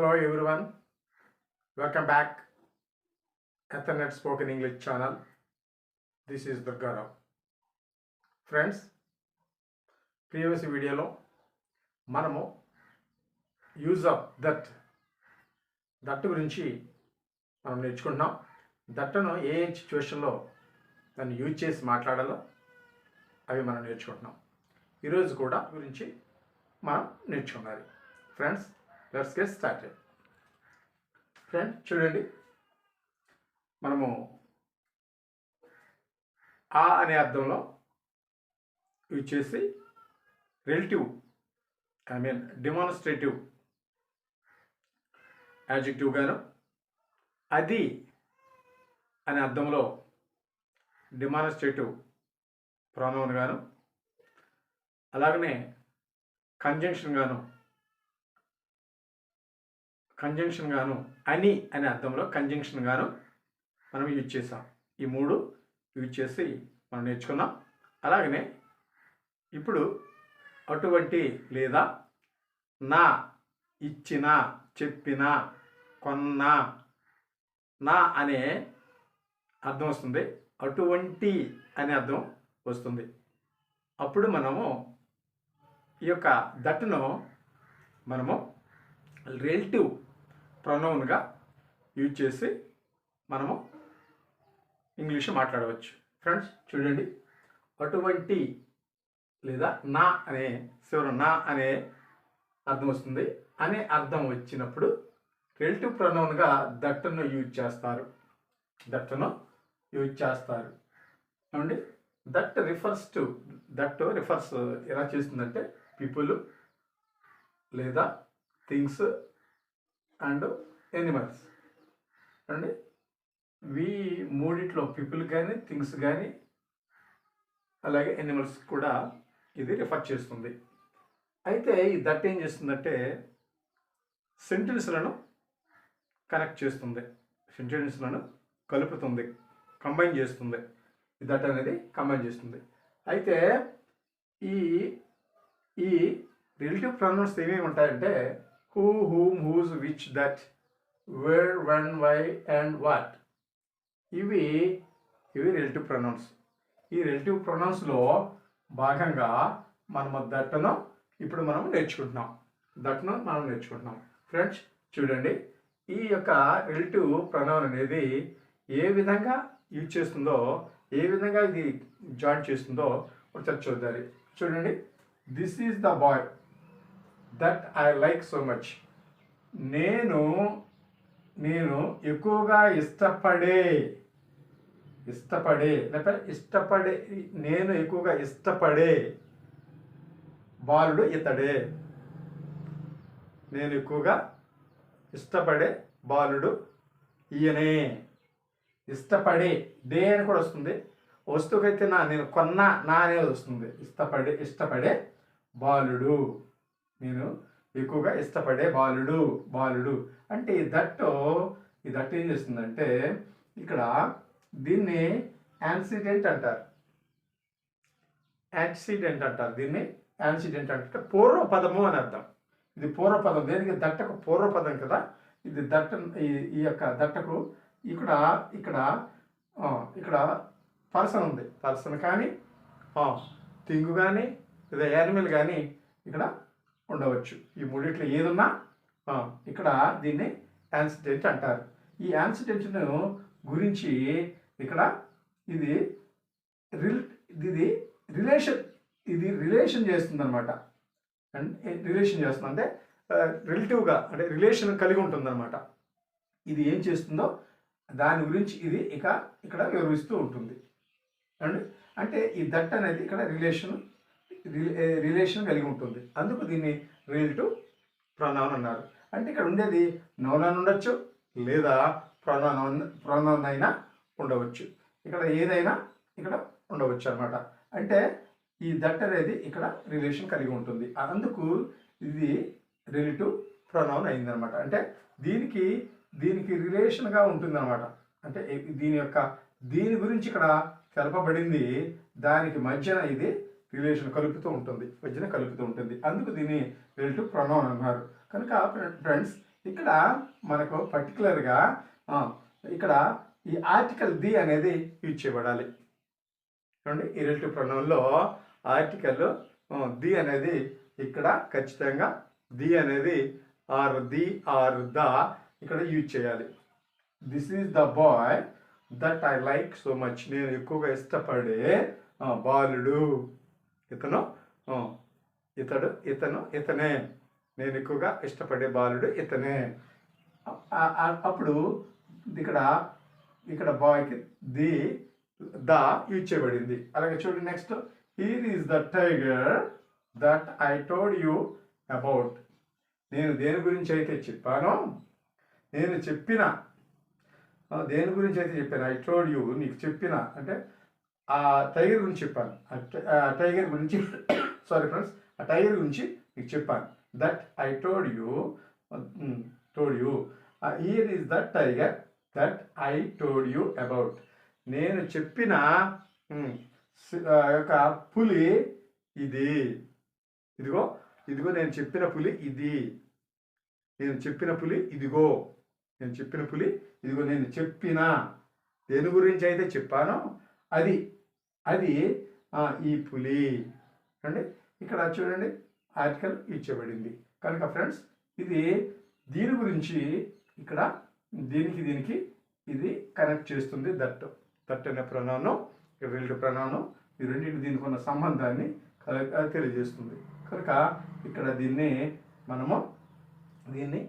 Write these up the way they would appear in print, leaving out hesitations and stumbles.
Hello everyone, welcome back at the Net Spoken English channel. This is Durgara. Friends, previous వీడియోలో మనము use of that గురించి మనం నేర్చుకుంటున్నాం. దట్ను ఏ సిచ్యువేషన్లో దాన్ని యూజ్ చేసి మాట్లాడాలో అవి మనం నేర్చుకుంటున్నాం. ఈరోజు కూడా గురించి మనం నేర్చుకున్నారు. Friends, let's get started. Friend చూడండి, మనము ఆ అనే అర్థంలో యూజ్ చేసి రిలేటివ్ డెమాన్స్ట్రేటివ్ యాడ్జెక్టివ్ గాను, అది అనే అర్థంలో డెమాన్స్ట్రేటివ్ ప్రొనౌన్ గాను, అలాగనే కంజంక్షన్ గాను అని అనే అర్థంలో కంజంక్షన్ గాను మనం యూజ్ చేసాం. ఈ మూడు యూజ్ చేసి మనం నేర్చుకున్నాం. అలాగనే ఇప్పుడు అటువంటి లేదా నా, ఇచ్చిన, చెప్పిన, కొన్న, నా అనే అర్థం వస్తుంది. అటువంటి అనే అర్థం వస్తుంది. అప్పుడు మనము ఈ యొక్క దట్ను మనము రిలేటివ్ ప్రొనౌన్గా యూజ్ చేసి మనము ఇంగ్లీష్ మాట్లాడవచ్చు. ఫ్రెండ్స్ చూడండి, అటువంటి లేదా నా అనే నా అనే అర్థం వస్తుంది. అనే అర్థం వచ్చినప్పుడు రిలేటివ్ ప్రొనౌన్గా దట్ను యూజ్ చేస్తారు. ఏమండి, దట్ రిఫర్స్ ఎలా చేస్తుందంటే పీపుల్ లేదా థింగ్స్ అండ్ ఎనిమల్స్ అండి. మూడిట్లో పీపుల్ కానీ, థింగ్స్ కానీ, అలాగే ఎనిమల్స్ కూడా ఇది రిఫర్ చేస్తుంది. అయితే ఈ దట్ ఏం చేస్తుందంటే సెంటెన్స్లను కనెక్ట్ చేస్తుంది, సెంటెన్స్లను కలుపుతుంది, కంబైన్ చేస్తుంది. ఈ దట్ అనేది కంబైన్ చేస్తుంది. అయితే ఈ రిలేటివ్ ప్రొనౌన్స్ ఏమేమి ఉంటాయంటే who, whom, whose, which, that, where, when, why and what. ఇవి రిలేటివ్ ప్రొనౌన్స్. ఈ రిలేటివ్ ప్రొనౌన్స్లో భాగంగా మనము దట్ను ఇప్పుడు మనం నేర్చుకుంటున్నాం. ఫ్రెండ్స్ చూడండి, ఈ యొక్క రిలేటివ్ ప్రొనౌన్ అనేది ఏ విధంగా యూజ్ చేస్తుందో, ఏ విధంగా ఇది జాయిన్ చేస్తుందో ఒకసారి చూద్దాం. చూడండి, this is the boy that I like so much. నేను ఎక్కువగా ఇష్టపడే నేను ఎక్కువగా ఇష్టపడే బాలుడు ఇతడే. నేను ఎక్కువగా ఇష్టపడే బాలుడు ఈయనే. ఇష్టపడే డే అని కూడా వస్తుంది. వస్తువుకైతే నేను కొన్నా నా అనేది వస్తుంది. ఇష్టపడే బాలుడు, నేను ఎక్కువగా ఇష్టపడే బాలుడు అంటే ఈ దట్ ఏం చేస్తుందంటే ఇక్కడ దీన్ని యాక్సిడెంట్ అంటారు. దీన్ని యాక్సిడెంట్ అంటే పూర్వపదము అని అర్థం. ఇది పూర్వపదం. దేనికి? దట్టకు పూర్వపదం కదా ఇది. ఈ యొక్క దట్టకు ఇక్కడ పర్సన్ ఉంది. పర్సన్ కానీ, థింగ్ కానీ, లేదా యానిమల్ కానీ ఇక్కడ ఉండవచ్చు. ఈ మూడిట్లో ఏదున్నా ఇక్కడ దీన్ని యాన్సిడెంట్ అంటారు. ఈ యాన్సిడెంట్ను గురించి ఇక్కడ ఇది రిలేషన్ చేస్తుంది అనమాట. రిలేషన్ చేస్తుంది అంటే రిలేటివ్గా, అంటే రిలేషన్ కలిగి ఉంటుంది అనమాట. ఇది ఏం చేస్తుందో దాని గురించి ఇది ఇక్కడ వివరిస్తూ ఉంటుంది అండి. అంటే ఈ దట్ అనేది ఇక్కడ రిలేషన్ కలిగి ఉంటుంది. అందుకు దీన్ని రిలేటివ్ ప్రొనౌన్ అన్నారు. అంటే ఇక్కడ ఉండేది నౌన్ ఉండొచ్చు, లేదా ప్రొనౌన్ అయినా ఉండవచ్చు. ఇక్కడ ఏదైనా ఇక్కడ ఉండవచ్చు అనమాట. అంటే ఈ దట్ అనేది ఇక్కడ రిలేషన్ కలిగి ఉంటుంది. అందుకు ఇది రిలేటివ్ ప్రొనౌన్ అయిందనమాట. అంటే దీనికి రిలేషన్గా ఉంటుందన్నమాట. అంటే దీని గురించి ఇక్కడ తెలపబడింది. దానికి మధ్యన ఇది రిలేషన్ కలుపుతూ ఉంటుంది. అందుకు దీన్ని రిలేటివ్ ప్రొనౌన్ అన్నారు. కనుక ఫ్రెండ్స్, ఇక్కడ మనకు పర్టికులర్గా ఇక్కడ ఈ ఆర్టికల్ ది అనేది యూజ్ చేయబడాలి. చూడండి ఈ రిలేటివ్ ప్రొనౌన్లో ఆర్టికల్ ది అనేది ఇక్కడ ఖచ్చితంగా ది అనేది ఆర్ ది ఆర్ ద ఇక్కడ యూజ్ చేయాలి. This is the boy that I like so much. నేను ఎక్కువగా ఇష్టపడే బాలుడు ఇతను, ఇతనే. నేను ఎక్కువగా ఇష్టపడే బాలుడు ఇతనే. అప్పుడు ఇక్కడ బాయ్కి ద యూజ్ చేయబడింది. అలాగే చూడండి next, here is the tiger that I told you about. నేను దేని గురించి అయితే చెప్పానో, దేని గురించి అయితే చెప్పాను, ఐ టోల్డ్ యూ, నీకు చెప్పిన అంటే ఆ టైగర్ గురించి చెప్పాను. టైగర్ గురించి సారీ ఫ్రెండ్స్, ఆ టైగర్ గురించి నీకు చెప్పాను. That I told you here is the tiger that I told you about. నేను చెప్పిన యొక్క పులి ఇది. ఇదిగో నేను చెప్పిన పులి ఇది. నేను చెప్పిన పులి ఇదిగో. నేను చెప్పిన దేని గురించి అయితే చెప్పానో అది ఈ పులి అంటే ఇక్కడ చూడండి ఆర్టికల్ ఇచ్చబడింది. కనుక ఫ్రెండ్స్ ఇది దీని గురించి ఇక్కడ దీనికి ఇది కనెక్ట్ చేస్తుంది. దట్ అనే ప్రొనౌన్, రిలేటివ్ ప్రొనౌన్, ఈ రెండింటి దీనికి ఉన్న సంబంధాన్ని తెలియజేస్తుంది. కనుక ఇక్కడ మనము దీన్ని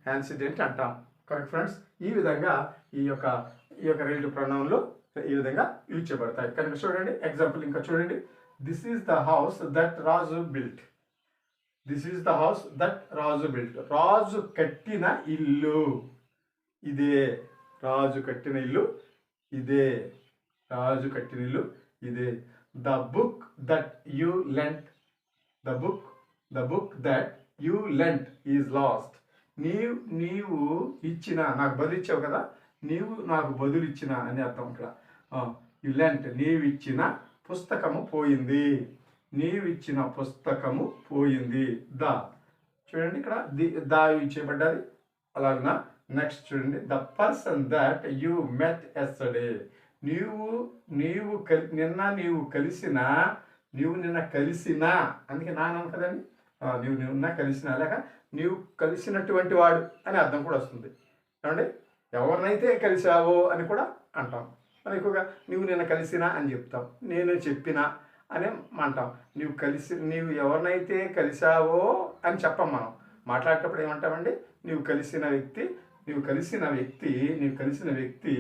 యాన్సిడెంట్ అంటాం. కనుక ఫ్రెండ్స్ ఈ విధంగా ఈ యొక్క రిలేటివ్ ప్రొనౌన్లు ఈ విధంగా యూజ్ చేయబడతాయి. కనుక చూడండి ఎగ్జాంపుల్ ఇంకా చూడండి. This is the house that Raju built. This is the house that Raju built. Raju కట్టిన ఇల్లు ఇదే. రాజు కట్టిన ఇల్లు ఇదే. The book that you lent. The book that you lent is lost. నీవు ఇచ్చిన, నాకు బదులు ఇచ్చావు కదా, నీవు నాకు బదులు ఇచ్చిన అని అర్థం. ఇక్కడ యు లెంట్, నీవు ఇచ్చిన పుస్తకము పోయింది. ద చూడండి ఇక్కడ ద యూజ్ చేయబడ్డది. అలాగనా నెక్స్ట్ చూడండి, the person that you met yesterday. నీవు నిన్న కలిసిన అందుకే నాన్న కదండి. నిన్న కలిసిన లేక నీవు కలిసినటువంటి వాడు అని అర్థం కూడా వస్తుంది. ఏమండి ఎవరినైతే కలిసావో అని కూడా అంటాం. మనం ఎక్కువగా నీవు నిన్న కలిసినా అని చెప్తాం. నేను చెప్పిన అని అంటాం. నీవు ఎవరినైతే కలిసావో అని చెప్పం. మనం మాట్లాడేటప్పుడు ఏమంటామండి, నీవు కలిసిన వ్యక్తి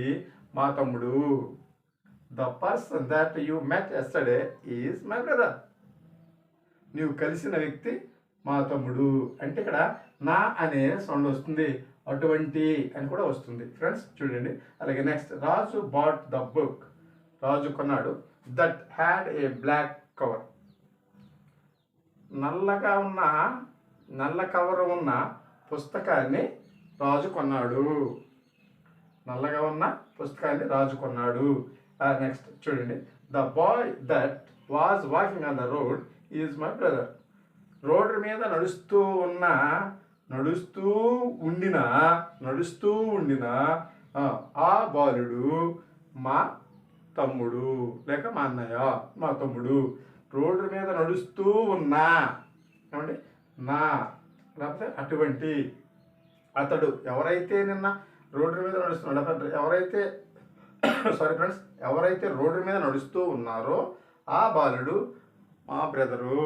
మా తమ్ముడు. The person that you met yesterday is my brother. నీవు కలిసిన వ్యక్తి మా తమ్ముడు అంటే ఇక్కడ నా అనే సౌండ్ వస్తుంది, అటువంటి అని కూడా వస్తుంది. ఫ్రెండ్స్ చూడండి. అలాగే next, Raju bought the book. Raju కొన్నాడు. That had a black cover. నల్ల కవర్ ఉన్న పుస్తకాన్ని రాజు కొన్నాడు. నెక్స్ట్ చూడండి, the boy that was walking on the road is my brother. రోడ్డు మీద నడుస్తూ ఉండిన ఆ బాలుడు మా తమ్ముడు లేక మా అన్నయ్య, మా తమ్ముడు. రోడ్డు మీద నడుస్తూ ఉన్నా ఏమండి నా లేకపోతే అటువంటి అతడు. ఎవరైతే నిన్న రోడ్డు మీద నడుస్తున్నాడు, ఎవరైతే రోడ్డు మీద నడుస్తూ ఉన్నారో ఆ బాలుడు మా బ్రదరు.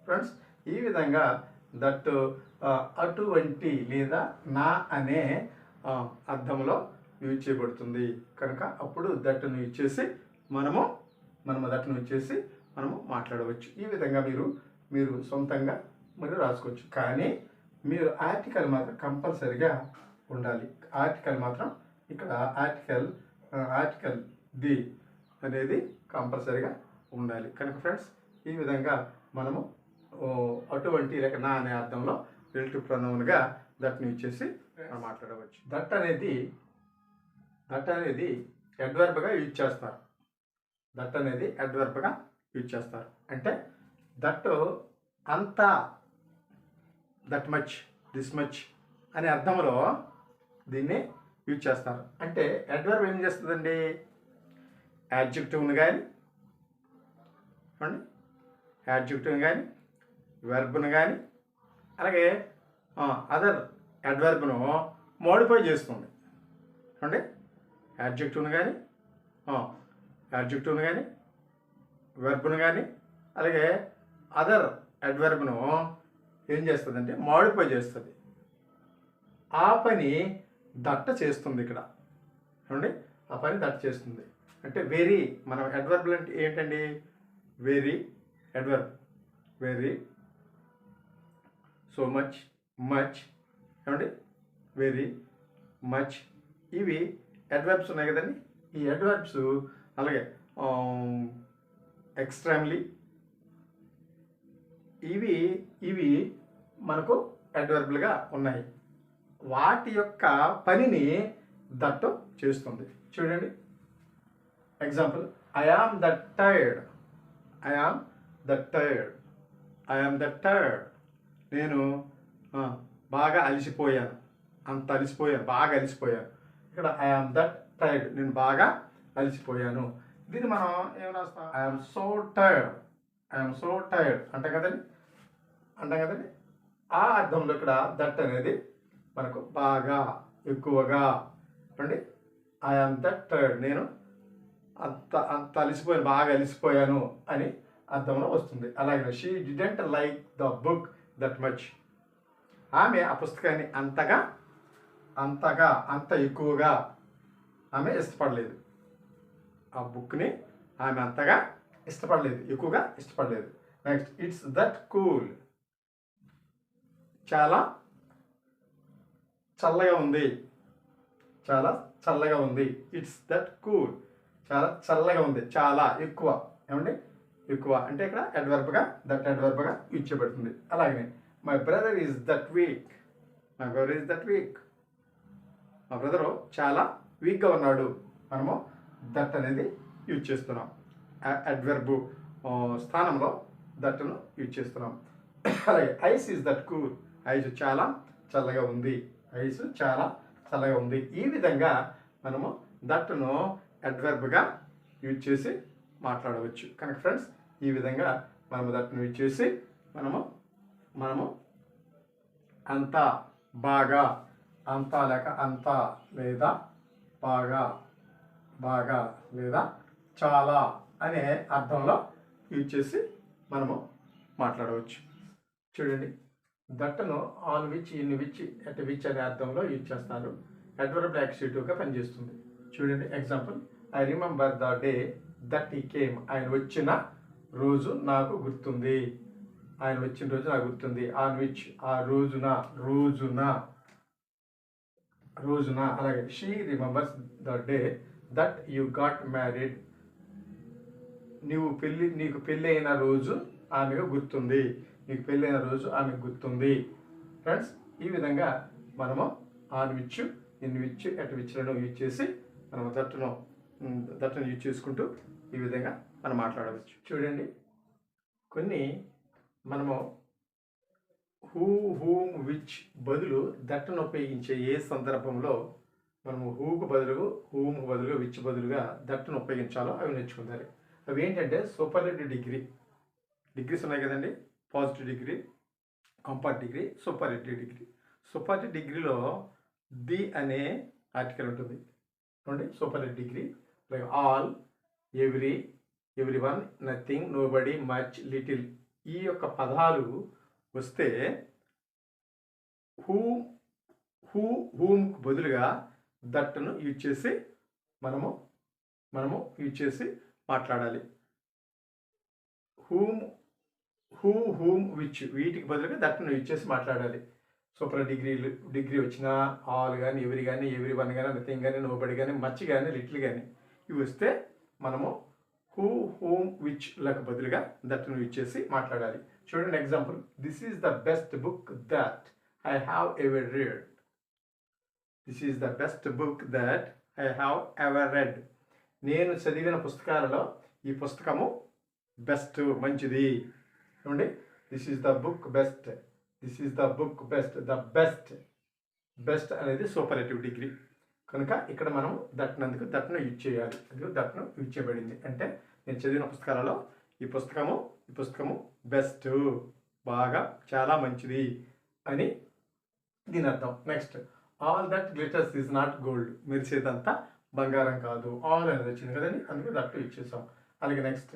ఫ్రెండ్స్ ఈ విధంగా దట్ అటువంటి లేదా నా అనే అర్థంలో యూజ్ చేయబడుతుంది. కనుక అప్పుడు దట్ను ఇచ్చేసి మనము మాట్లాడవచ్చు. ఈ విధంగా మీరు సొంతంగా రాసుకోవచ్చు. కానీ మీరు ఆర్టికల్ మాత్రం కంపల్సరిగా ఉండాలి. ఆర్టికల్ మాత్రం ఇక్కడ ఆర్టికల్ ది అనేది కంపల్సరిగా ఉండాలి. కనుక ఫ్రెండ్స్ ఈ విధంగా మనము అటువంటి లేక నా అనే అర్థంలో రిలేటివ్ ప్రొనౌన్గా దట్ని ఇచ్చేసి మాట్లాడవచ్చు. దట్ అనేది అడ్వర్బ్గా యూజ్ చేస్తారు. అంటే దట్ అంతా, దట్ మచ్, దిస్ మచ్ అనే అర్థంలో దీన్ని యూజ్ చేస్తారు. అంటే అడ్వర్బ్ ఏం చేస్తుందండి, యాడ్జెక్టివ్ని కానీ యాడ్జెక్టివ్ని కానీ వెర్బ్ను కానీ అలాగే అదర్ అడ్వర్బ్ను మోడిఫై చేస్తుంది. అంటే యాడ్జెక్టివ్ని కానీ వెర్బ్ను కానీ అలాగే అదర్ అడ్వర్బ్ను ఏం చేస్తుందంటే మోడిఫై చేస్తుంది. ఆ పని దట్ట చేస్తుంది ఇక్కడ. చూడండి, ఆ పని దట్ట చేస్తుంది. అంటే వెరీ, మనం అడ్వర్బ్ అంటే ఏంటండి, very adverb, very, so much, much, ఏమండి, వెరీ, మచ్, ఇవి అడ్వర్బ్స్ ఉన్నాయి కదండి. ఈ అడ్వర్బ్స్ అలాగే ఎక్స్ట్రీమ్లీ, ఇవి మనకు అడ్వర్బ్లుగా ఉన్నాయి. వాటి యొక్క పనిని దట్ చేస్తుంది. చూడండి example, I am that tired, I am that tired, I am that tired, నేను బాగా అలసిపోయాను, అంత అలసిపోయాను, బాగా అలసిపోయాను. ఇక్కడ ఐ ఆమ్ దట్ టైర్డ్, నేను బాగా అలసిపోయాను. దీన్ని మనం ఏం రాస్తాం, I'm so tired, I'm so tired అంటాం కదండి. ఆ అర్థంలో ఇక్కడ దట్ అనేది మనకు బాగా, ఎక్కువగా అండి. ఐఎమ్ దట్ టైర్డ్, నేను అంత అలసిపోయాను, బాగా అలసిపోయాను అని అర్థంలో వస్తుంది. అలాగే she didn't like the book that much, ఆమె ఆ పుస్తకాన్ని అంత ఎక్కువగా ఆమె ఇష్టపడలేదు. ఆ బుక్ని ఆమె అంతగా ఇష్టపడలేదు, ఎక్కువగా ఇష్టపడలేదు. నెక్స్ట్, ఇట్స్ దట్ కూల్, చాలా చల్లగా ఉంది, చాలా చల్లగా ఉంది. ఇట్స్ దట్ కూల్, చాలా చల్లగా ఉంది, చాలా ఎక్కువ, ఏమండి, ఎక్కువ అంటే ఇక్కడ అడ్వర్బ్గా, దట్ అడ్వర్బ్గా యూజ్ చేయబడుతుంది. అలాగే my brother is that week, my brother is that week, మా బ్రదరు చాలా వీక్గా ఉన్నాడు. మనము దట్ అనేది యూజ్ చేస్తున్నాం. అడ్వర్బ్ స్థానంలో దట్ను యూజ్ చేస్తున్నాం. అలాగే ice is that cool, ice చాలా చల్లగా ఉంది, ఐస్ చాలా చల్లగా ఉంది. ఈ విధంగా మనము దట్ను అడ్వర్బ్గా యూజ్ చేసి మాట్లాడవచ్చు. కనుక ఫ్రెండ్స్, ఈ విధంగా మనము దట్ను యూజ్ చేసి మనము అంత, బాగా, అంతా లేక అంత, లేదా బాగా లేదా చాలా అనే అర్థంలో యూజ్ చేసి మనము మాట్లాడవచ్చు. చూడండి, దట్టను on which, in which, at which అనే అర్థంలో యూజ్ చేస్తారు. అడ్వర్బ్ యాక్సిటివ్గా పనిచేస్తుంది. చూడండి example, I remember the day that he came, ఆయన వచ్చిన రోజు నాకు గుర్తుంది, ఆయన వచ్చిన రోజు నాకు గుర్తుంది. ఆన్ విచ్, ఆ రోజున. అలాగే she remembers the day that you got married, నీకు పెళ్ళి అయిన రోజు ఆమెకు గుర్తుంది, నీకు పెళ్ళైన రోజు ఆమెకు గుర్తుంది. ఫ్రెండ్స్, ఈ విధంగా మనము on which, in which, at విచ్లను యూజ్ చేసి మనము దట్టును యూజ్ చేసుకుంటూ ఈ విధంగా మనం మాట్లాడవచ్చు. చూడండి, కొన్ని మనము హూ, హూమ్, విచ్ బదులు దట్టును ఉపయోగించే ఏ సందర్భంలో మనము హూకు బదులుగా, హూమ్కు బదులుగా, విచ్ బదులుగా దట్టును ఉపయోగించాలో అవి నేర్చుకుంటారు. అవి ఏంటంటే సూపర్లేటివ్ డిగ్రీస్ ఉన్నాయి కదండి. Positive degree, comparative degree, superlative degree. Superlative డిగ్రీలో ది అనే ఆర్టికల్ ఉంటుంది. చూడండి, superlative degree like all, every one, nothing, nobody, much, little, ఈ యొక్క పదాలు వస్తే హూమ్కు బదులుగా దట్టును యూజ్ చేసి మనము యూజ్ చేసి మాట్లాడాలి. హూమ్, విచ్, వీటికి బదులుగా దట్టును యూజ్ చేసి మాట్లాడాలి. సూపర్ డిగ్రీ వచ్చిన ఆల్ కానీ, ఎవ్రీ కానీ, ఎవ్రీ వన్ కానీ, నథింగ్ కానీ, నోబడి కానీ, మచ్ కానీ, లిటిల్ కానీ ఇవి వస్తే మనము హూమ్, విచ్ లకు బదులుగా దట్టును యూజ్ చేసి మాట్లాడాలి. చూడండి example, this is the best book that I have ever read, this is the best book that I have ever red, నేను చదివిన పుస్తకాలలో ఈ పుస్తకము బెస్ట్, మంచిది. చూడండి, this is the book best, this is the book best, the best best అనేది superlative degree. కనుక ఇక్కడ మనం దట్నందుకు దట్ను యూజ్ చేయాలి. అది దట్ను యూజ్ చేయబడింది. అంటే నేను చదివిన పుస్తకాలలో ఈ పుస్తకము బెస్ట్, బాగా, చాలా మంచిది అని దీని అర్థం. Next, all that glitters is not gold. మెరిసేదంతా బంగారం కాదు. ఆల్ అనేది వచ్చింది కదండి, అందుకే దట్ యూజ్ చేసాం. అలాగే next,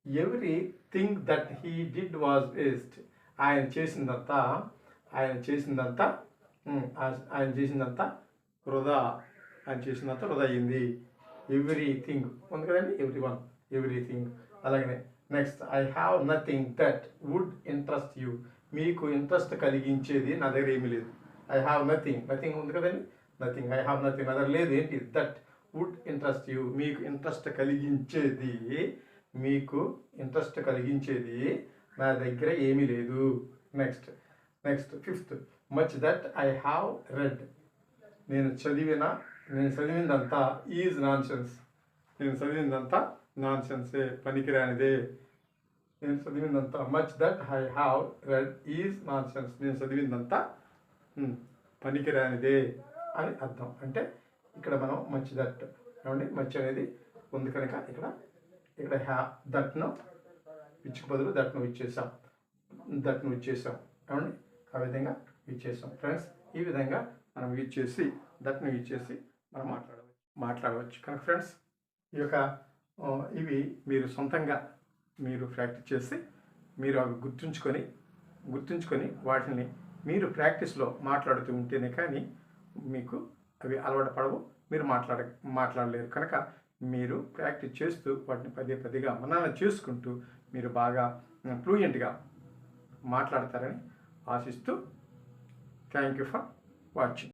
every thing that he did was waste. ఆయన చేసిందంతా వృధా. ఆయన చేసిందంతా వృధా అయింది. ఎవ్రీథింగ్ ఉంది కదండి, ఎవ్రీథింగ్. అలాగే next, I have nothing that would interest you. మీకు ఇంట్రెస్ట్ కలిగించేది నా దగ్గర ఏమీ లేదు. ఐ హ్యావ్ నథింగ్ ఉంది కదండి, నథింగ్. ఐ హ్యావ్ నథింగ్, నా దగ్గర లేదు. ఏంటి? That would interest you. మీకు ఇంట్రెస్ట్ కలిగించేది నా దగ్గర ఏమీ లేదు. Next fifth, much that I have read. నేను చదివిందంతా ఈజ్ నాన్సెన్స్. నాన్సెన్సే, పనికిరానిదే. నేను చదివిందంతా much that I have read is nonsense. నేను చదివిందంతా పనికిరానిదే అని అర్థం. అంటే ఇక్కడ మనం మచ్ దట్ ఏమండి, మచ్ అనేది ఉంది కనుక ఇక్కడ దట్ను విచ్చుకు బదులు దట్ను ఇచ్చేసాం ఏమండి, ఆ విధంగా ఇచ్చేసాం ఫ్రెండ్స్. ఈ విధంగా మనం దట్ను యూజ్ చేసి మనం మాట్లాడవచ్చు కనుక ఫ్రెండ్స్, ఈ యొక్క ఇవి మీరు సొంతంగా ప్రాక్టీస్ చేసి మీరు అవి గుర్తుంచుకొని వాటిని మీరు ప్రాక్టీస్లో మాట్లాడుతూ ఉంటేనే కానీ మీకు అవి అలవాటు పడవు, మీరు మాట్లాడలేరు. కనుక మీరు ప్రాక్టీస్ చేస్తూ వాటిని పదేగా మనన చేసుకుంటూ మీరు బాగా ఫ్లూయెంట్గా మాట్లాడతారని ఆశిస్తూ థ్యాంక్ యూ ఫర్ వాచింగ్.